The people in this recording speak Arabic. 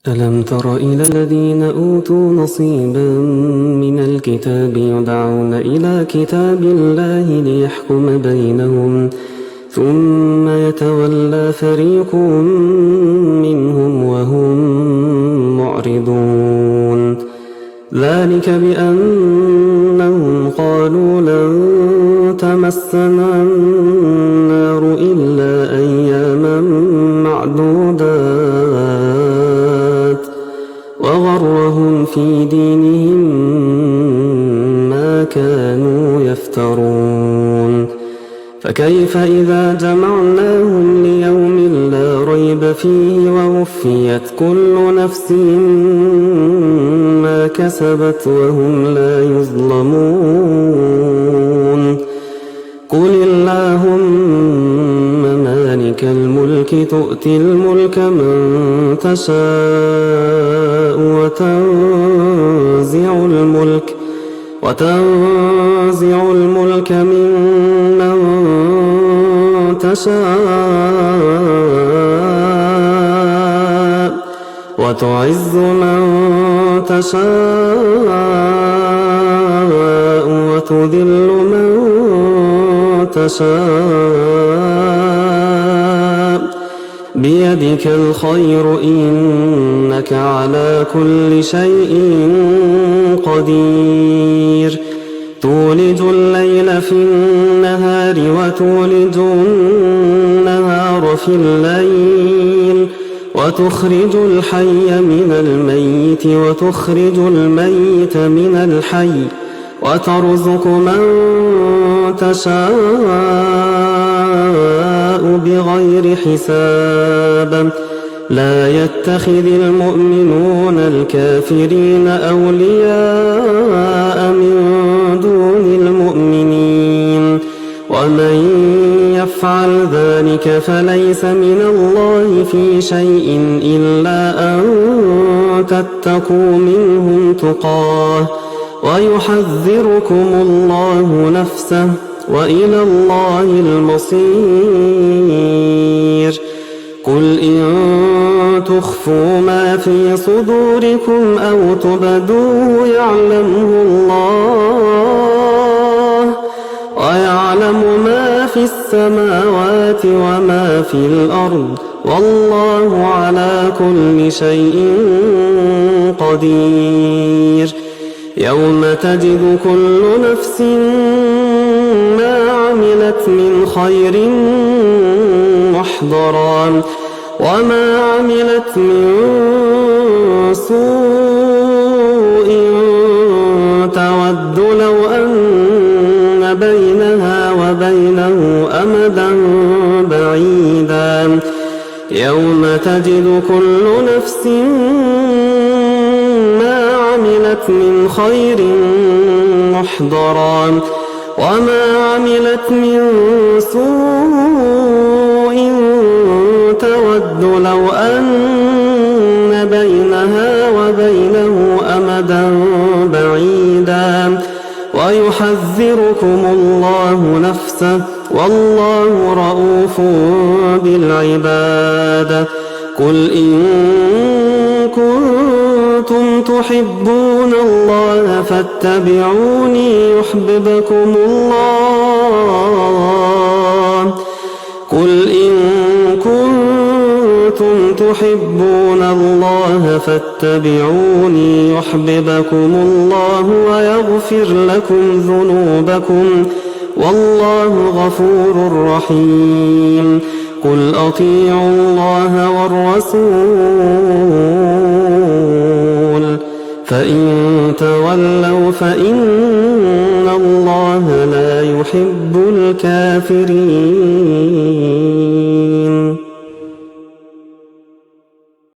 ألم تر إلى الذين أوتوا نصيبا من الكتاب يدعون إلى كتاب الله ليحكم بينهم ثم يتولى فريق منهم وهم معرضون ذلك بأنهم قالوا لن تمسنا النار إلا أياما معدودات وغرهم في دينهم ما كانوا يفترون فكيف إذا جمعناهم ليوم لا ريب فيه ووفيت كل نفس ما كسبت وهم لا يظلمون قل اللهم مالك الملك تؤتي الملك من تشاء وتنزع الملك ممن تشاء وتعز من تشاء وتذل من تشاء بيدك الخير إنك على كل شيء قدير تولج الليل في النهار وتولج النهار في الليل وتخرج الحي من الميت وتخرج الميت من الحي وترزق من تشاء بغير حساب لا يتخذ المؤمنون الكافرين أولياء من دون المؤمنين ومن يفعل ذلك فليس من الله في شيء إلا أن تتقوا منهم تقاه ويحذركم الله نفسه وإلى الله المصير قل إن تخفوا ما في صدوركم أو تبدوه يعلمه الله ويعلم ما في السماوات وما في الأرض والله على كل شيء قدير يوم تجد كل نفس ما عملت من خير محضرا وما عملت من سوء تود لو أن بينها وبينه أمدا بعيدا يوم تجد كل نفس ما عملت من خير محضرا وما عملت من سوء تود لو أن بينها وبينه أمدا بعيدا ويحذركم الله نفسه والله رؤوف بالعباد قل إن كنتم تحبون الله فاتبعوني يحببكم الله قل إن كنتم تحبون الله فاتبعوني يحببكم الله ويغفر لكم ذنوبكم والله غفور رحيم قل أطيعوا الله والرسول فإن تولوا فإن الله لا يحب الكافرين